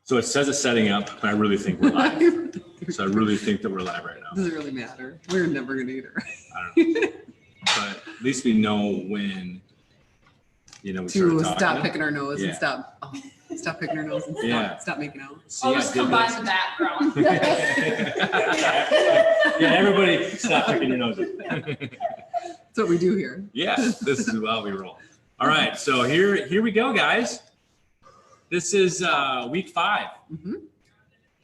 So it says it's setting up, but I really think we're live. So I really think that we're live right now. Does it really matter? We're never going to eat it right. I don't know. But at least we know when, we to start stop picking our nose and stop picking our nose and stop making out. I'll just combine the background. Yeah, everybody stop picking your nose. That's what we do here. Yeah, this is how we roll. All right, so here we go, guys. This is week 5. Mm-hmm.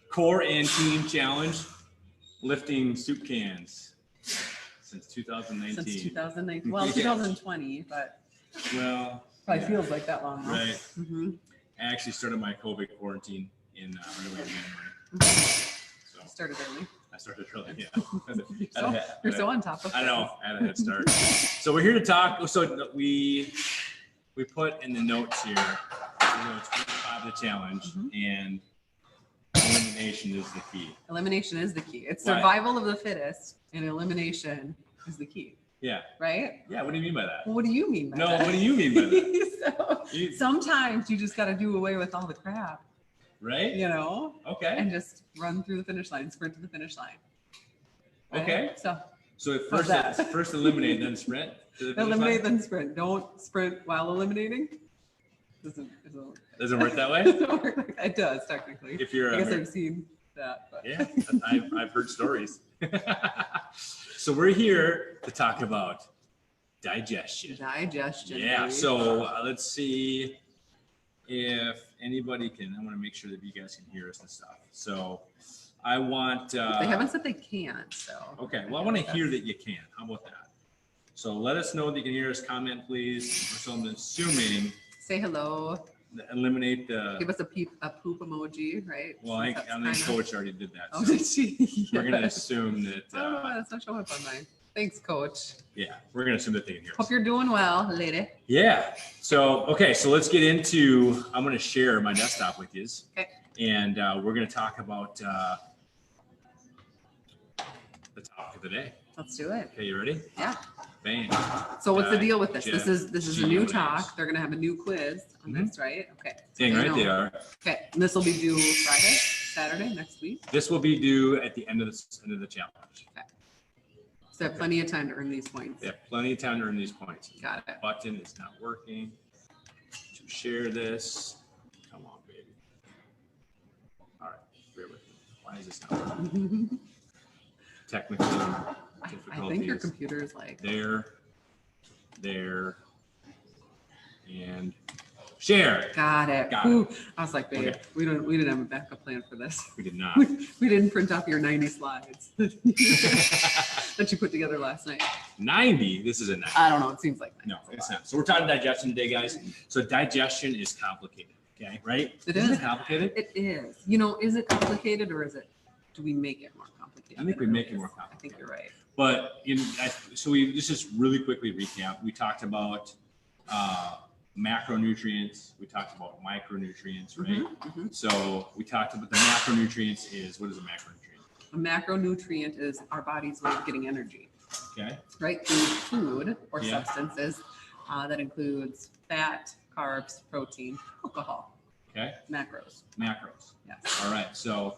Core and team challenge, lifting soup cans since 2019. Since 2019. Well, 2020, but probably feels like that long. Right. Mm-hmm. I actually started my COVID quarantine in early January. Mm-hmm. So started early. I started early, yeah. You're so on top of it. I know, I had a head start. So we're here to talk. So we put in the notes here, it's week 5 of the challenge, and elimination is the key. Elimination is the key. It's survival of the fittest, and elimination is the key. Yeah. Right? Yeah, what do you mean by that? Well, what do you mean by that? No, what do you mean by that? Sometimes you just got to do away with all the crap. Right? Okay. And just run through the finish line, sprint to the finish line. Right? Okay. So at first eliminate, then sprint to the finish eliminate, line? then sprint. Don't sprint while eliminating. Doesn't work that way? It does, technically. If you're, I guess I've seen that. But. Yeah, I've heard stories. So we're here to talk about digestion. Digestion. Yeah. Baby. So let's see if anybody can. I want to make sure that you guys can hear us and stuff. So I want. They haven't said they can't. So. Okay. Well, I want to hear that you can. How about that? So let us know that you can hear us. Comment, please. So I'm assuming. Say hello. Eliminate the. Give us a poop emoji, right? Well, I think Coach already did that. Oh, did she? Yes. We're gonna assume that. Oh, that's not showing up on mine. Thanks, Coach. Yeah, we're gonna assume that they can hear us. Hope you're doing well, lady. Yeah. So so let's get into. I'm gonna share my desktop with you. Okay. And we're gonna talk about the topic of the day. Let's do it. Okay, you ready? Yeah. Bang. So what's the deal with this? This is a new talk. They're gonna have a new quiz on this, right? Okay. Dang right they are. Okay. And this will be due Friday, Saturday, next week. This will be due at the end of the challenge. Okay. So have plenty of time to earn these points. They have plenty of time to earn these points. Got it. Button is not working. To share this. Come on, baby. All right, bear with me. Why is this not working? Technical difficulties. I think your computer is like there, and share. Got it. Got Ooh, it. I was like, babe, Okay. we didn't have a backup plan for this. We did not. We didn't print off your 90 slides that you put together last night. 90. This is a 90. I don't know. It seems like 90. No, it's not. So we're talking digestion today, guys. So digestion is complicated. Okay, right? Isn't it complicated? It is. Is it complicated or do we make it more complicated? I think we make it more complicated. I think you're right. But so we just really quickly recap. We talked about macronutrients. We talked about micronutrients, right? Mm-hmm. So we talked about the macronutrients what is a macronutrient? A macronutrient is our body's way of getting energy. Okay. Right? Through food or substances that includes fat, carbs, protein, alcohol. Okay. Macros. Yes. All right. So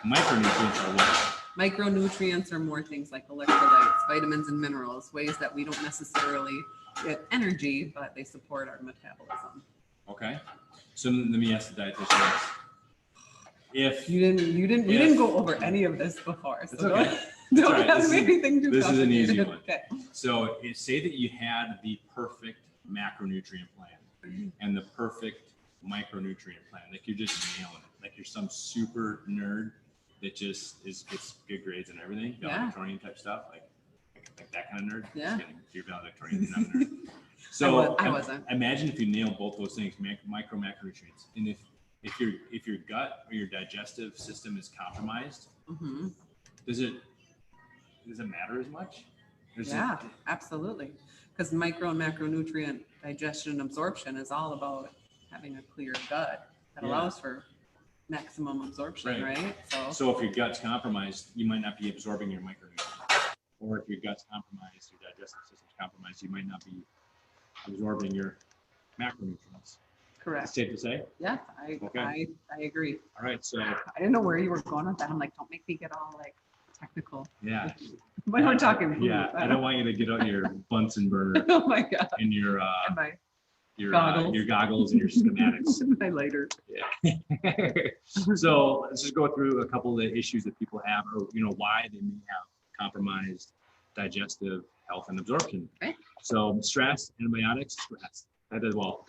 micronutrients are what? Micronutrients are more things like electrolytes, vitamins, and minerals, ways that we don't necessarily get energy, but they support our metabolism. Okay. So let me ask the dietitian. If we didn't go over any of this before, so don't ask me anything too complicated. This is an easy one. Okay. So say that you had the perfect macronutrient plan and the perfect micronutrient plan, like you're just nailing it, like you're some super nerd that just gets good grades and everything, valedictorian type stuff, like that kind of nerd. Yeah. You're valedictorian, not a nerd. So I wasn't. Imagine if you nailed both those things, macronutrients, and if your gut or your digestive system is compromised, does it matter as much? Absolutely. Because micro and macronutrient digestion and absorption is all about having a clear gut that allows for maximum absorption, right? So if your gut's compromised, you might not be absorbing your micronutrients. Or if your gut's compromised, your digestive system's compromised, you might not be absorbing your macronutrients. Correct. Safe to say? Yeah, Okay. I agree. All right. So, I didn't know where you were going with that. I'm like, don't make me get all like technical. yeah. When we're talking food. Yeah. I don't want you to get out your Bunsen burner Oh my God. and your And my goggles and your schematics. my lighter. Yeah. So let's just go through a couple of the issues that people have, or why they may have compromised digestive health and absorption. Okay. So stress, antibiotics, stress. That does well.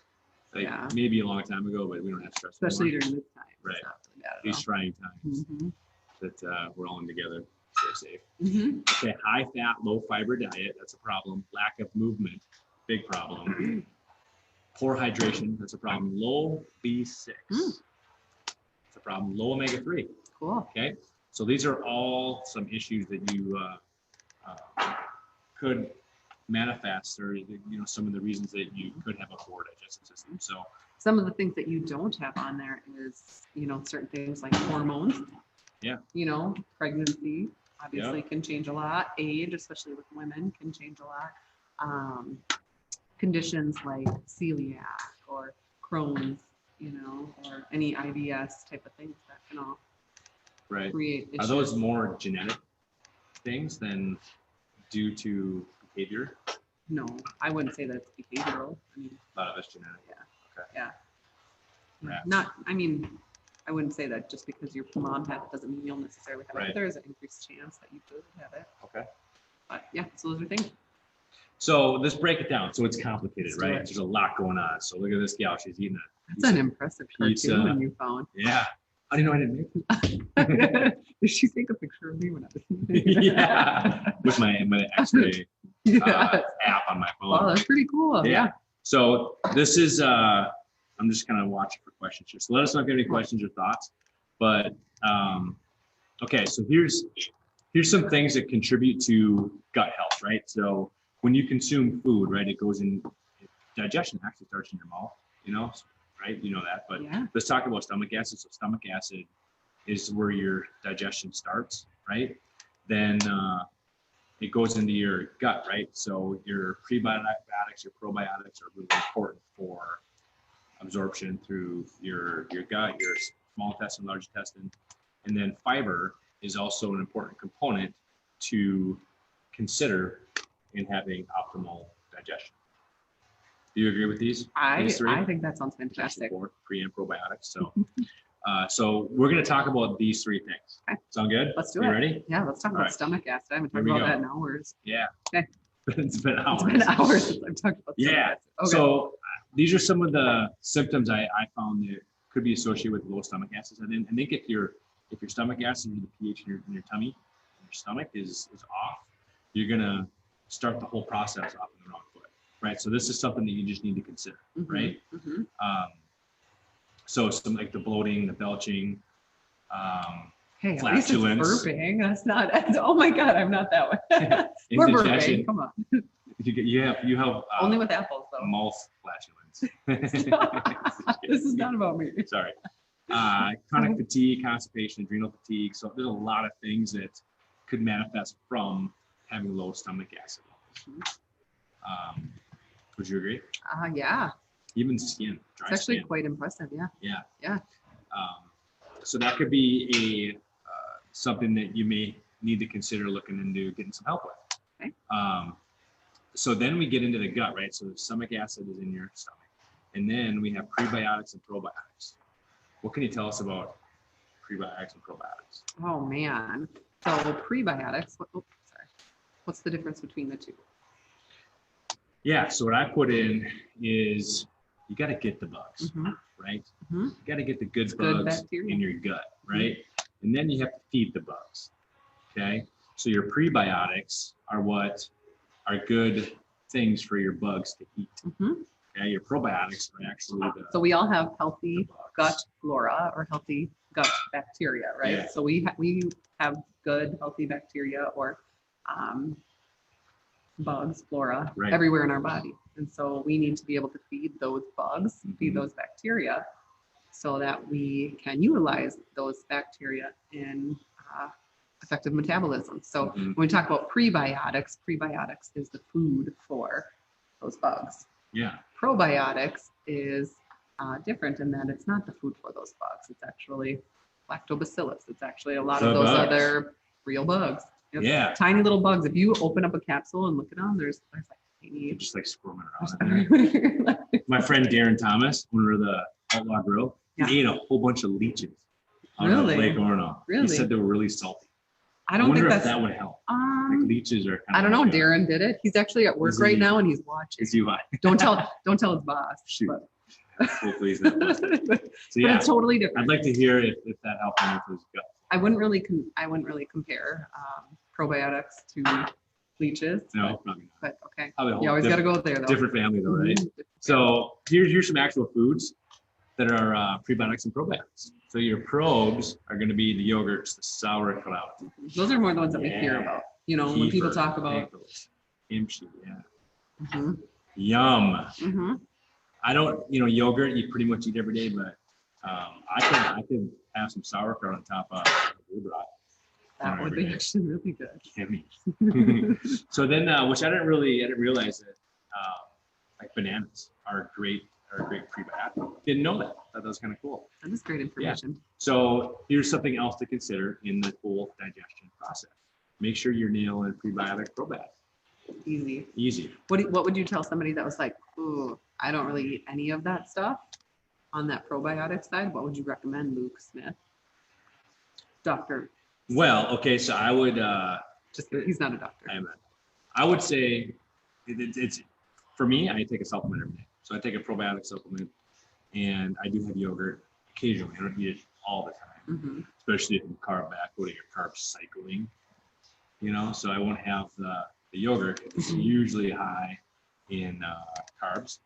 Like Yeah. maybe a long time ago, but we don't have stress Especially anymore. during this time. Right. It's not really bad at These all. trying times Mhm. that we're all in together. Stay safe. Mhm. Okay, high fat, low fiber diet, that's a problem. Lack of movement, big problem. Poor hydration, that's a problem. Low B6, it's a problem. Low omega-3, Cool. okay? So these are all some issues that you could manifest, or some of the reasons that you could have a poor digestive system. So Some of the things that you don't have on there is, certain things like hormones. Yeah. Pregnancy obviously can change a lot. Age, especially with women, can change a lot. Conditions like celiac or Crohn's, or any IBS type of things that can all right, create issues. are those more genetic things than due to behavior? No, I wouldn't say that it's behavioral. I mean, A lot of it's genetic. yeah. Right. I wouldn't say that just because your mom had it doesn't mean you'll necessarily have it. Right. But there is an increased chance that you could have it. Okay. But yeah, so those are things. So let's break it down. So it's complicated, Let's do right? it. There's a lot going on. So look at this gal. She's eating a That's an impressive pizza. cartoon you found. Yeah. How do you know I didn't make it? Did she take a picture of me when I was Yeah. With my X-ray app on my phone. Wow, that's pretty cool. Yeah. So this is, I'm just kind of watching for questions here. So let us know if you have any questions or thoughts. But okay, so here's some things that contribute to gut health, right? So when you consume food, right, it goes in, digestion actually starts in your mouth, right? You know that, but Yeah. let's talk about stomach acid. So stomach acid is where your digestion starts, right? Then it goes into your gut, right? So your prebiotics, your probiotics are really important for absorption through your gut, your small intestine, large intestine. And then fiber is also an important component to consider in having optimal digestion. Do you agree with these? I three? think that sounds fantastic. For pre and probiotics. So, so we're going to talk about these three things. Okay. Sound good? Let's do You it. ready? Yeah, let's talk All about right. stomach acid. I haven't talked Here we about go. that in hours. Yeah. Okay. It's been hours. It's been hours since I've talked about stomach Yeah. acid. Okay. So these are some of the symptoms I found that could be associated with low stomach acid. I think if your stomach acid or the pH in your tummy, in your stomach is off, you're gonna start the whole process off in the wrong foot, right? So this is something that you just need to consider, right? Mhm. So some like the bloating, the belching, Hey, at least it's flatulence. burping. That's not. Oh my God, I'm not that way. We're indigestion. burping. Come on. You have Only with apples though. mouth flatulence. This is not about me. Sorry. Chronic fatigue, constipation, adrenal fatigue. So there's a lot of things that could manifest from having low stomach acid levels. Would you agree? Yeah, Even skin, dry it's actually skin. quite impressive. Yeah. Yeah. So that could be a something that you may need to consider looking into getting some help with. Okay. So then we get into the gut, right? So the stomach acid is in your stomach. And then we have prebiotics and probiotics. What can you tell us about prebiotics and probiotics? Oh man. So prebiotics. What's the difference between the two? Yeah, so what I put in is you got to get the bugs, Mhm. right? Mhm. You got to get the good Good bugs bacteria. in your gut, right? And then you have to feed the bugs, okay? So your prebiotics are what are good things for your bugs to eat. Mhm. Okay, your probiotics are actually the So we all have healthy bugs. gut flora or healthy gut bacteria, right? Yeah. So we have good healthy bacteria or bugs, flora Right. everywhere in our body, and so we need to be able to feed those bugs, feed Mhm. those bacteria, so that we can utilize those bacteria in effective metabolism. So Mhm. when we talk about prebiotics is the food for those bugs. Yeah, Probiotics is different in that it's not the food for those bugs. It's actually lactobacillus. It's actually a lot of The those bugs. other real bugs. It's Yeah. tiny little bugs. If you open up a capsule and look at them, there's like You're tiny. just like squirming around in there. My friend Darren Thomas, owner of the Outlaw Grill, Yeah. he ate a whole bunch of leeches out of Really? Lake Orono. Really? He said they were really salty. I don't wonder think if that's. that would help. Like leeches are. I don't know. Darren did it. He's actually at work Is right he- now and he's watching. Is he what? Don't tell his boss. Shoot. But, Hopefully he's not listening. So but yeah, it's totally different. I'd like to hear if that helped him with his gut. I wouldn't really compare probiotics to leeches. No, probably not. But okay. Probably a whole You always got to different- go there though. Different family though, right? Mhm. So here's some actual foods that are prebiotics and probiotics. So your probes are going to be the yogurts, the sauerkraut, Those are more the ones that we hear Yeah. about. You know, when people kefir, talk about. pickles, kimchi, yeah. Mhm, Yum. mhm. I don't, yogurt you pretty much eat every day, but I could have some sauerkraut on top of food broth. That would be actually really good. Yummy. So then, which I didn't realize that like bananas are a great prebiotic. Didn't know that. Thought that was kind of cool. That is great information. So here's something else to consider in the whole digestion process. Make sure you're nailing prebiotic, probiotic. Easy. Easy. What would you tell somebody that was like, ooh, I don't really eat any of that stuff on that probiotic side? What would you recommend, Luke Smith? Doctor. Well, okay, so I would. He's not a doctor. I would say it's for me. I take a supplement every day, so I take a probiotic supplement, and I do have yogurt occasionally. I don't eat it all the time, Mhm. especially if you carb back. What are your carb cycling? So I won't have the yogurt. It's usually high in carbs.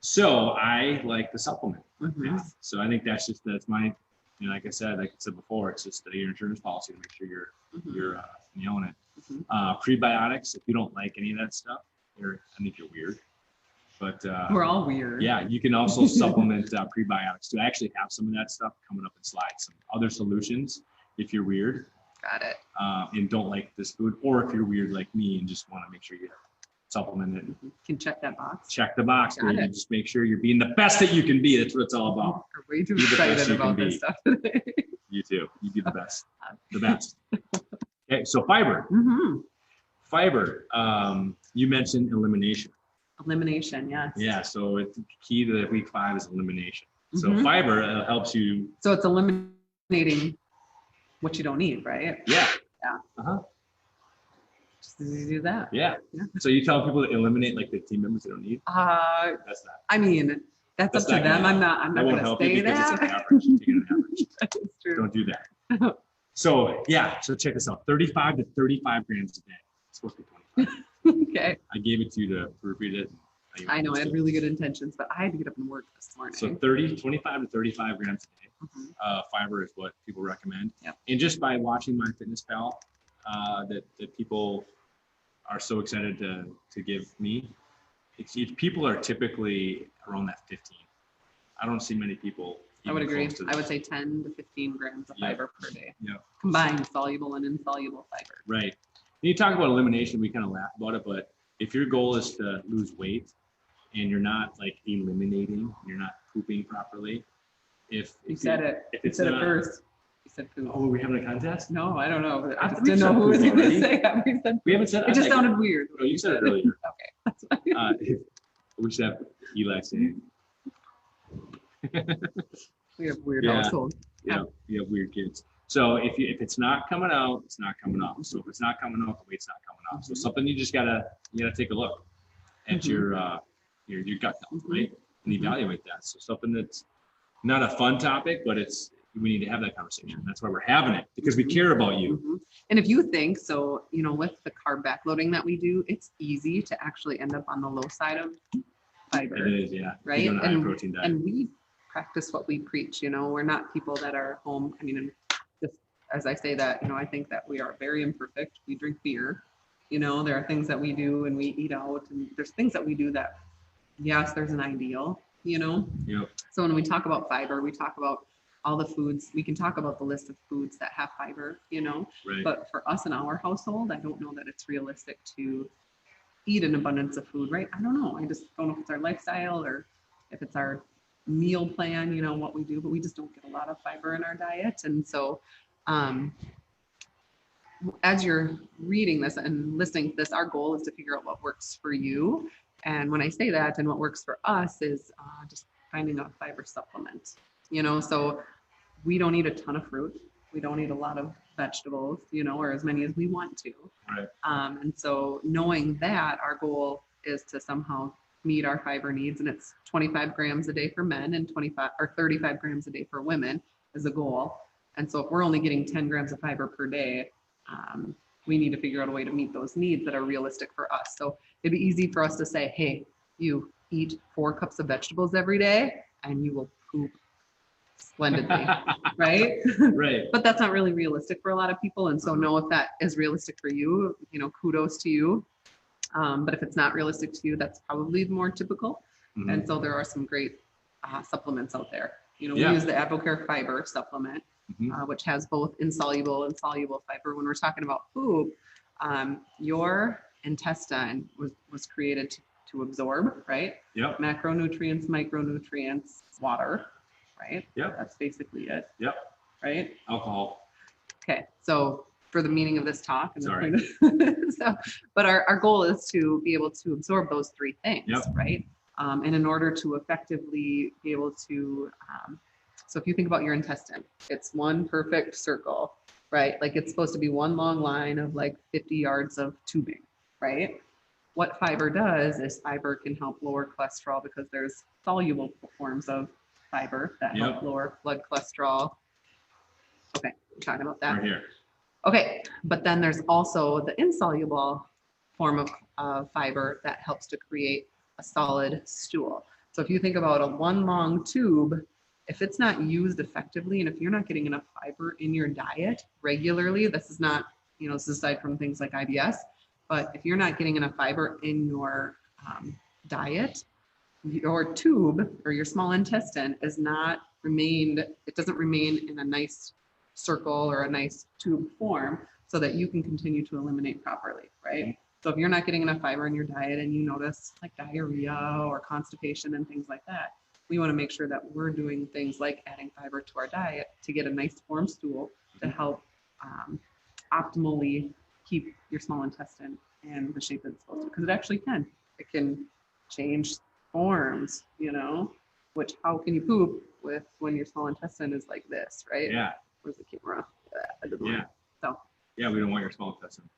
So I like the supplement. Mhm. So I think that's my, like I said before, it's just your insurance policy to make sure you're nailing it. Mhm. Prebiotics, if you don't like any of that stuff, I think you're weird. But We're all weird. yeah, you can also supplement prebiotics too. I actually have some of that stuff coming up in slides. Some other solutions if you're weird Got it. and don't like this food, or if you're weird like me and just want to make sure you supplement it. Can check that box. Check the box, Got where you it. just make sure you're being the best that you can be. That's what it's all about. We're way too Be the best excited you can about this be. stuff today. You too. You be the best. The best. Okay, so fiber. Mm-hmm. Fiber. You mentioned elimination. Elimination, yes. Yeah, so it's key to week 5 is elimination. So Mhm. fiber helps you. So it's eliminating what you don't need, right? Yeah. Yeah. Uh-huh. Just as you do that. Yeah. Yeah. So you tell people to eliminate like the team members they don't need. That's not. I mean, that's up to not them. gonna I'm not that going won't to help you say because that. it's an average. You're taking an average. That is true. Don't do that. So yeah. So check this out. 35 to 35 grams a day. It's supposed to be 25. Okay. I gave it to you to repeat it. I know I had really good intentions, but I had to get up and work this morning. So 25 to 35 grams a day. Mhm. Fiber is what people recommend. Yep. And just by watching MyFitnessPal, that people are so excited to give me, people are typically around that 15. I don't see many people. I would even agree. close to I would that. say 10 to 15 grams of Yeah. fiber per day. Yeah. Combined soluble and insoluble fiber. Right. When you talk about elimination, we kind of laugh about it, but if your goal is to lose weight and you're not like eliminating, you're not pooping properly. You said it. If You it's said not, it first. You said food. Oh, are we having a contest? No, I don't know. But I I just thought we didn't know said who was food going to already. say that. We said We haven't said it. Just I- sounded weird. No, you said it earlier. Okay. That's fine. We should have Eli saying. We have weird Yeah. households. Yeah, you have weird kids. So if it's not coming out, it's not coming out. So if it's not coming out, the weight's not coming out. So something you gotta take a look at Mhm. your gut health, Mhm. right? And Mhm. evaluate that. So something that's not a fun topic, but we need to have that conversation. That's why we're having it, because we care about you. Mhm. And if you think so, with the carb backloading that we do, it's easy to actually end up on the low side of fiber. It is, yeah. Right? You're on a high protein diet. And we practice what we preach. We're not people that are home. I mean, and just as I say that, I think that we are very imperfect. We drink beer. There are things that we do and we eat out, and there's things that we do that, yes, there's an ideal. Yep. So when we talk about fiber, we talk about all the foods. We can talk about the list of foods that have fiber. Right. But for us in our household, I don't know that it's realistic to eat an abundance of food, right? I don't know. I just don't know if it's our lifestyle or if it's our meal plan, what we do, but we just don't get a lot of fiber in our diet. And so, as you're reading this and listening to this, our goal is to figure out what works for you. And when I say that, and what works for us is just finding a fiber supplement, so we don't eat a ton of fruit. We don't eat a lot of vegetables, or as many as we want to. Right. And so knowing that, our goal is to somehow meet our fiber needs, and it's 25 grams a day for men and 25 or 35 grams a day for women is a goal. And so if we're only getting 10 grams of fiber per day, we need to figure out a way to meet those needs that are realistic for us. So it'd be easy for us to say, hey, you eat 4 cups of vegetables every day and you will poop splendidly, right? Right. But that's not really realistic for a lot of people. And so know if that is realistic for you, kudos to you. But if it's not realistic to you, that's probably more typical. Mm-hmm. And so there are some great supplements out there. We Yeah. use the Advocare Fiber supplement, Mm-hmm. which has both insoluble and soluble fiber. When we're talking about poop, your intestine was created to absorb, right? Yep. Macronutrients, micronutrients, water, right? Yep. That's basically it. Yep. Right? Alcohol. Okay. So for the meaning of this talk, and Sorry. but our goal is to be able to absorb those 3 things, Yep. right? And in order to effectively be able to, so if you think about your intestine, it's one perfect circle, right? Like it's supposed to be one long line of like 50 yards of tubing, right? What fiber does is fiber can help lower cholesterol because there's soluble forms of fiber that Yep. help lower blood cholesterol. Okay, we're talking about that. Right here. Okay, but then there's also the insoluble form of fiber that helps to create a solid stool. So if you think about one long tube, if it's not used effectively, and if you're not getting enough fiber in your diet regularly, this is not, this is aside from things like IBS, but if you're not getting enough fiber in your diet, your tube or your small intestine is not remained, it doesn't remain in a nice circle or a nice tube form so that you can continue to eliminate properly, right? So if you're not getting enough fiber in your diet and you notice like diarrhea or constipation and things like that, we want to make sure that we're doing things like adding fiber to our diet to get a nice form stool to help optimally keep your small intestine in the shape that it's supposed to, because it actually can. It can change forms, which how can you poop when your small intestine is like this, right? Yeah. Where's the camera? Yeah. So Yeah, we don't want your small intestine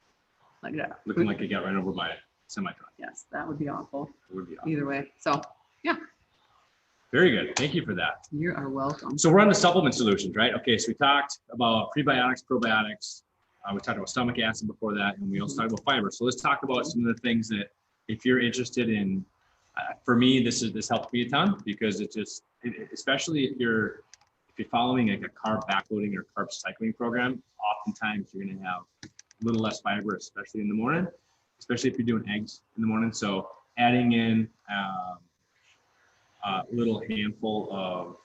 like that. looking like it got run over by a semi-truck. Yes, that would be awful. It would be awesome. Either way. So Very good. Thank you for that. you are welcome. So we're on the supplement solutions, right? Okay, so we talked about prebiotics, probiotics. We talked about stomach acid before that, and we also talked about fiber. So let's talk about some of the things that, if you're interested in, for me, this helped me a ton because especially if you're following like a carb backloading or carb cycling program, oftentimes you're going to have a little less fiber, especially in the morning, especially if you're doing eggs in the morning. So adding in a little handful of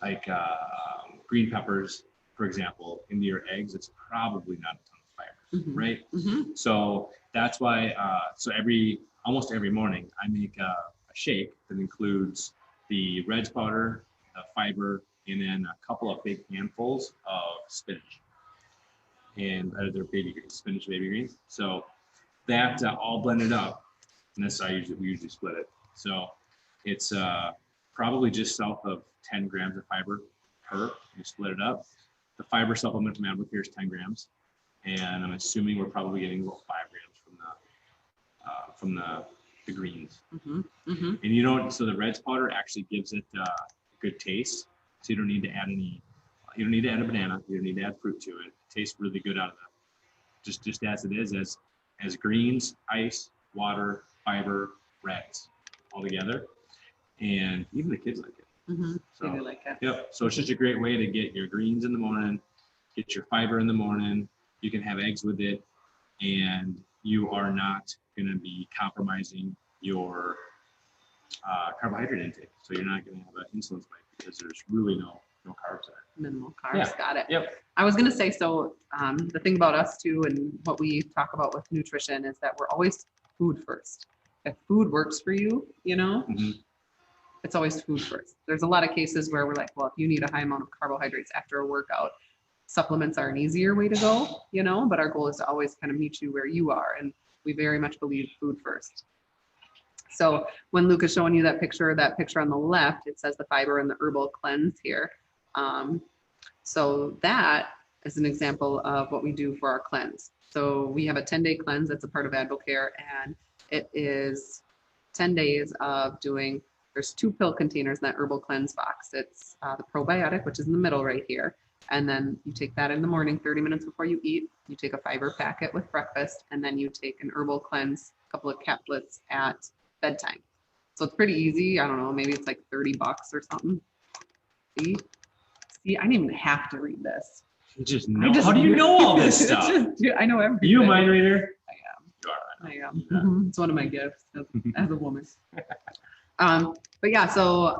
like green peppers, for example, into your eggs, it's probably not a ton of fiber, right? Mm-hmm. So that's why, almost every morning I make a shake that includes the Reds powder, the fiber, and then a couple of big handfuls of spinach. And they're baby greens, spinach baby greens. So that all blended up, and this we usually split it. So it's probably just south of 10 grams of fiber per. You split it up. The fiber supplement from Advocare is 10 grams, and I'm assuming we're probably getting about 5 grams from the greens. Mm-hmm. Mm-hmm. And so the Reds powder actually gives it a good taste. So you don't need to add you don't need to add a banana. You don't need to add fruit to it. It tastes really good out of that. Just as it is, as greens, ice, water, fiber, Reds all together. And even the kids like it. Mm-hmm. So, They do like it. yep. So it's just a great way to get your greens in the morning, get your fiber in the morning. You can have eggs with it, and you are not going to be compromising your carbohydrate intake. So you're not going to have an insulin spike because there's really no carbs there. Minimal carbs. Yeah. Got it. Yep. I was going to say, so the thing about us too, and what we talk about with nutrition is that we're always food first. If food works for you, Mm-hmm. it's always food first. There's a lot of cases where we're like, well, if you need a high amount of carbohydrates after a workout, supplements are an easier way to go, you know, but our goal is to always kind of meet you where you are. And we very much believe food first. So when Luke is showing you that picture on the left, it says the fiber and the herbal cleanse here. So that is an example of what we do for our cleanse. So we have a 10-day cleanse that's a part of AdvoCare, and it is 10 days of doing, there's 2 pill containers in that herbal cleanse box. It's the probiotic, which is in the middle right here. And then you take that in the morning, 30 minutes before you eat. You take a fiber packet with breakfast, and then you take an herbal cleanse, a couple of caplets at bedtime. So it's pretty easy. I don't know, maybe it's like $30 or something. See, I didn't even have to read this. You just know. How do you know all this stuff? I know everything. You a mind reader? I am. Mm-hmm. It's one of my gifts as a woman. But yeah, so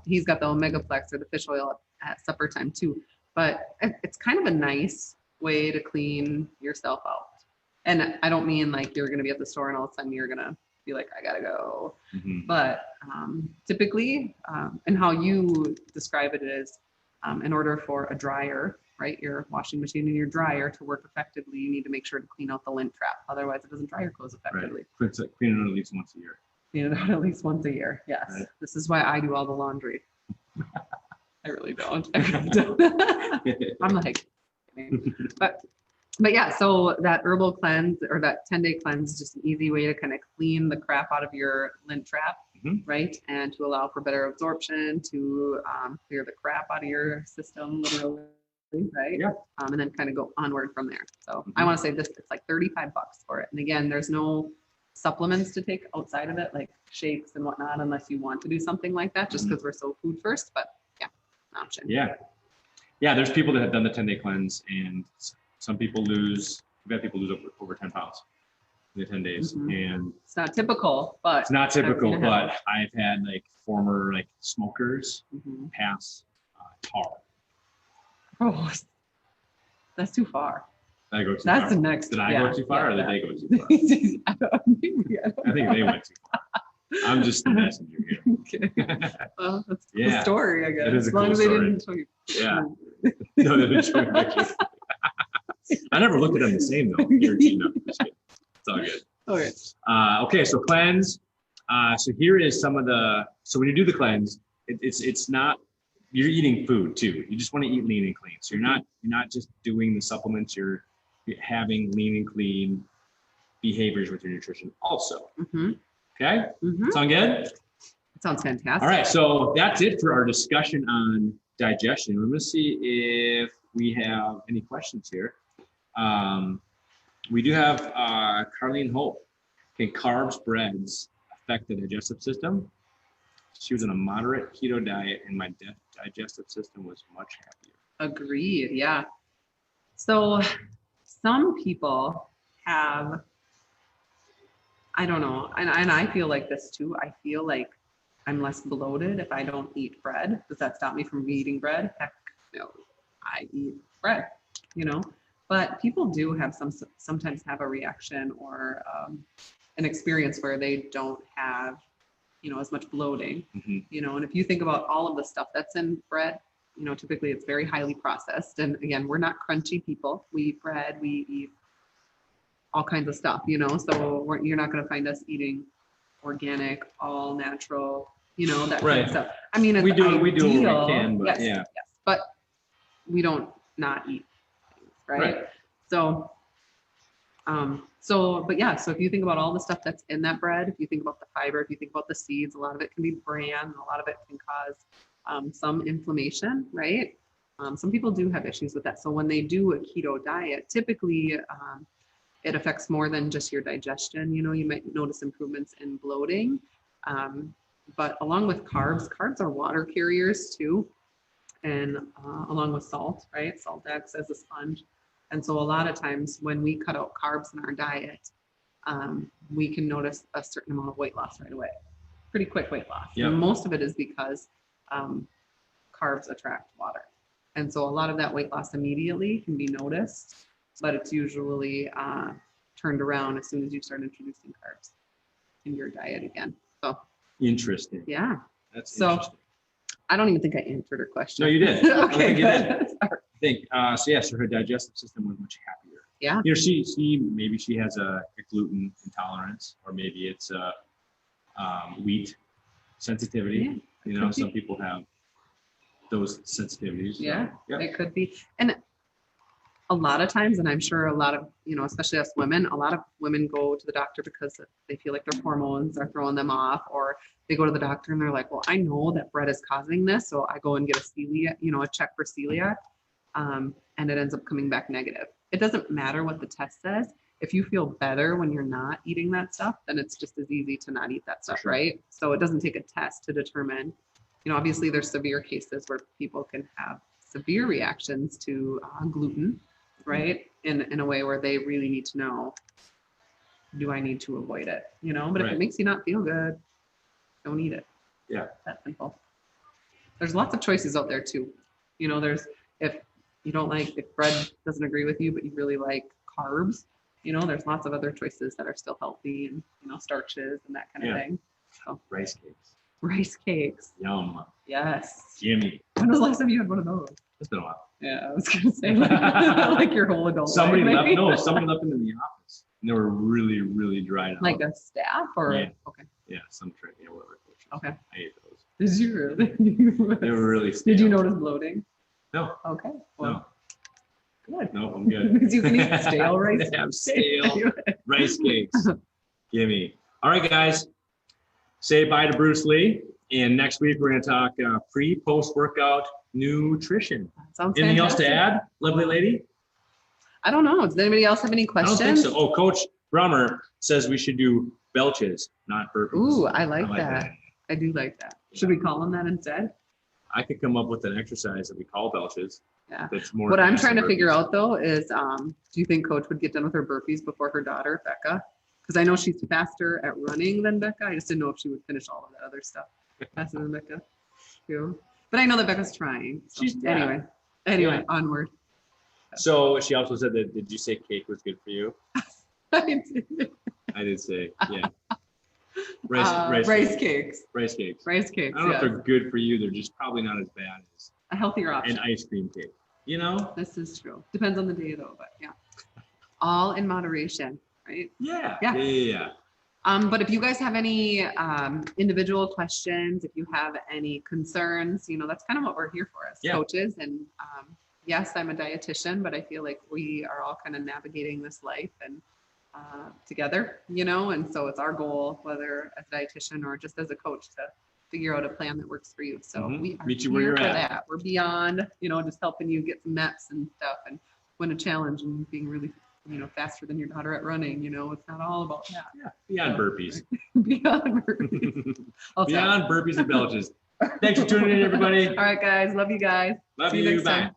he's got the Omegaplex or the fish oil at supper time too. But it's kind of a nice way to clean yourself out. And I don't mean like you're going to be at the store and all of a sudden you're going to be like, I got to go. Mm-hmm. But typically, and how you describe it is in order for a dryer, right, your washing machine and your dryer to work effectively, you need to make sure to clean out the lint trap. Otherwise, it doesn't dry your clothes effectively. Right. Clean it out at least once a year. Clean it out at least once a year, yes. Right. This is why I do all the laundry. I really don't. I'm like, but yeah, so that herbal cleanse or that 10-day cleanse is just an easy way to kind of clean the crap out of your lint trap, right? And to allow for better absorption, to clear the crap out of your system, literally, right? Yeah. And then kind of go onward from there. So I want to say this, it's like $35 for it. And again, there's no supplements to take outside of it, like shakes and whatnot, unless you want to do something like that, just because we're so food first. But yeah, an option. Yeah. Yeah, there's people that have done the 10-day cleanse, and some people we've had people lose over 10 pounds in the 10 days. And it's not typical, but I've had like former like smokers pass tar. Oh, that's too far. Did I go too That's far? the next. Did I go too far, or did they go too far? I think they went too far. I'm just the messenger here. Okay. Well, that's a cool story, I guess. It is a as long cool as they story. didn't show you. Yeah. No, they didn't show me pictures. I never looked at them the same though. It's all good. Okay. Okay, so cleanse. So here is some of the. So when you do the cleanse, it's not. You're eating food too. You just want to eat lean and clean. So you're not just doing the supplements. You're having lean and clean behaviors with your nutrition also. Okay. Sound good? That sounds fantastic. All right. So that's it for our discussion on digestion. We're going to see if we have any questions here. We do have Carlene Hope. Can carbs, breads affect the digestive system? She was on a moderate keto diet and my digestive system was much happier. Agreed. Yeah. So some people have, I don't know, and I feel like this too. I feel like I'm less bloated if I don't eat bread. Does that stop me from eating bread? Heck no, I eat bread, you know. But people do have sometimes have a reaction or an experience where they don't have, you know, as much bloating, you know. And if you think about all of the stuff that's in bread, you know, typically it's very highly processed. And again, we're not crunchy people. We eat bread, we eat all kinds of stuff, you know. So you're not going to find us eating organic, all natural, you know, that kind of stuff. I mean, it's we do what we can, but yes, but we don't not eat things, right? So, but yeah, so if you think about all the stuff that's in that bread, if you think about the fiber, if you think about the seeds, a lot of it can be bran, and a lot of it can cause some inflammation, right? Some people do have issues with that. So when they do a keto diet, typically it affects more than just your digestion. You know, you might notice improvements in bloating, but along with carbs are water carriers too. And along with salt, right? Salt acts as a sponge. And so a lot of times when we cut out carbs in our diet, we can notice a certain amount of weight loss right away. Pretty quick weight loss. Yep. And most of it is because carbs attract water. And so a lot of that weight loss immediately can be noticed, but it's usually turned around as soon as you start introducing carbs in your diet again. So interesting. Yeah. That's So- interesting. I don't even think I answered her question. No, you did. I Okay, think you did. good. I think, so yeah, so her digestive system was much happier. Yeah. You know, maybe she has a gluten intolerance, or maybe it's a wheat sensitivity. Yeah, You know, could be. some people have those sensitivities. so, Yeah, yeah. it could be. And a lot of times, and I'm sure a lot of, you know, especially us women, a lot of women go to the doctor because they feel like their hormones are throwing them off, or they go to the doctor and they're like, well, I know that bread is causing this, so I go and get a celiac, you know, a check for celiac, and it ends up coming back negative. It doesn't matter what the test says. If you feel better when you're not eating that stuff, then it's just as easy to not eat that stuff, Sure. right? So it doesn't take a test to determine, you know, obviously there's severe cases where people can have severe reactions to gluten, right? In a way where they really need to know, do I need to avoid it? You know, but if Right. it makes you not feel good, don't eat it. Yeah. That's simple. There's lots of choices out there too. You know, if bread doesn't agree with you, but you really like carbs, you know, there's lots of other choices that are still healthy, and, you know, starches and that kind of Yeah. thing. So Rice cakes. rice cakes. Yum. Yes. Gimme. When was the last time you had one of those? It's been a while. Yeah, I was gonna say like your whole adult Somebody life, left. maybe. No, somebody left them in the office, and they were really, really dried out. Like a staff or Yeah. Okay. Yeah, some trick. Yeah, whatever. Okay. I ate those. Did you really? They were really. Did you stale. notice bloating? No. Okay. No. Well, good. No, I'm good. Because you can eat stale rice. They have stale rice cakes. Gimme. All right, guys. Say bye to Bruce Lee. And next week, we're going to talk post workout nutrition. Sounds Anything else to fantastic. add, lovely lady? I don't know. Does anybody else have any I questions? don't think so. Oh, Coach Brummer says we should do belches, not burpees. Ooh, I like that. I do like that. Should we call them that instead? I could come up with an exercise that we call belches. Yeah. That's more. What I'm advanced trying than to figure burpees. out though is, do you think Coach would get done with her burpees before her daughter, Becca? Because I know she's faster at running than Becca. I just didn't know if she would finish all of that other stuff faster than Becca too. But I know that Becca's trying. So She's- yeah. Anyway, onward. So she also said that. Did you say cake was good for you? I did. I did say, yeah. Rice Cakes. Rice cakes. Rice cakes. I don't know Yeah. if they're good for you. They're just probably not as bad as A healthier option. an ice cream cake. You know? This is true. Depends on the day though, but yeah. All in moderation, right? Yeah. Yeah. Yeah. But if you guys have any individual questions, if you have any concerns, you know, that's kind of what we're here for as Yeah. coaches. And yes, I'm a dietitian, but I feel like we are all kind of navigating this life and together, you know, and so it's our goal, whether as a dietitian or just as a coach, to figure out a plan that works for you. So Mhm. we are Meet you where here you're for at. that. We're beyond, you know, just helping you get some MEPs and stuff and win a challenge and being really, you know, faster than your daughter at running. You know, it's not all about that. Yeah. Beyond burpees. Beyond burpees. I'll stop. Beyond burpees and belches. Thanks for tuning in, everybody. All right, guys. Love you guys. Love See you you. next Bye. time.